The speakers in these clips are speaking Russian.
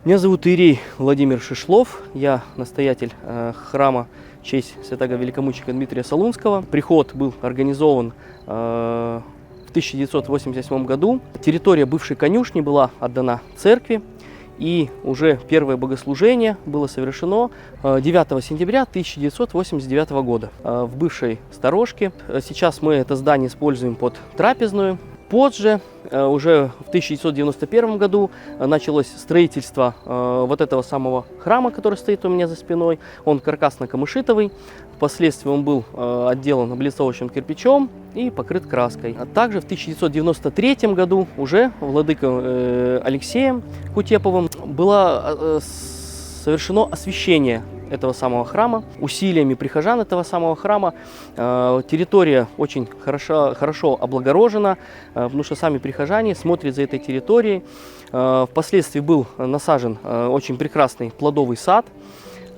Меня зовут Ирий Владимир Шишлов, я настоятель храма в честь святого великомученика Дмитрия Солунского. Приход был организован в 1987 году. Территория бывшей конюшни была отдана церкви, и уже первое богослужение было совершено 9 сентября 1989 года в бывшей сторожке. Сейчас мы это здание используем под трапезную. Позже, уже в 1991 году, началось строительство вот этого самого храма, который стоит у меня за спиной. Он каркасно-камышитовый. Впоследствии он был отделан облицовочным кирпичом и покрыт краской. А также в 1993 году уже владыкой Алексеем Кутеповым было совершено освящение этого самого храма. Усилиями прихожан этого самого храма территория очень хорошо облагорожена, потому что сами прихожане смотрят за этой территорией. Впоследствии был насажен очень прекрасный плодовый сад,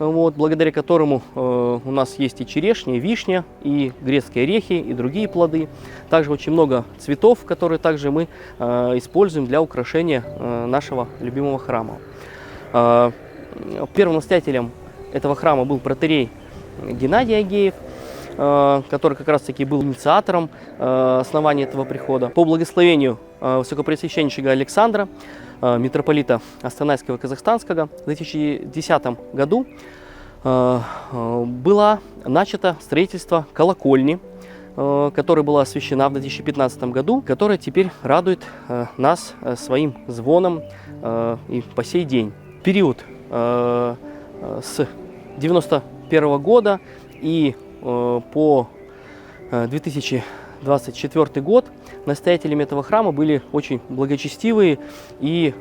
благодаря которому у нас есть и черешня, и вишня, и грецкие орехи, и другие плоды. Также очень много цветов, которые также мы используем для украшения нашего любимого храма. Первым настоятелем этого храма был протоиерей Геннадий Агеев, который как раз таки был инициатором основания этого прихода. По благословению Высокопреосвященнейшего Александра, митрополита Астанайского и Казахстанского, в 2010 году было начато строительство колокольни, которая была освящена в 2015 году, которая теперь радует нас своим звоном и по сей день. Период с 1991 года и по 2024 год настоятелями этого храма были очень благочестивые и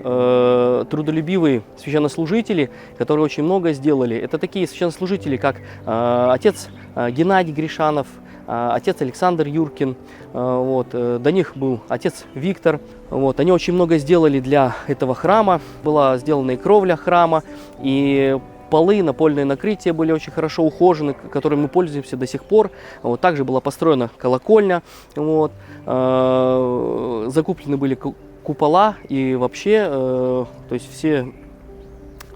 трудолюбивые священнослужители, которые очень много сделали. Это такие священнослужители, как отец Геннадий Гришанов, отец Александр Юркин, до них был отец Виктор. Они очень много сделали для этого храма. Была сделана и кровля храма, и полы, напольные накрытия были очень хорошо ухожены, которыми мы пользуемся до сих пор. Также была построена колокольня, закуплены были купола, и вообще, то есть все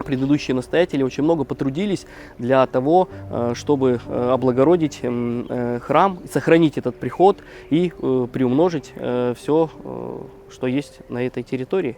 предыдущие настоятели очень много потрудились для того, чтобы облагородить храм, сохранить этот приход и приумножить все, что есть на этой территории.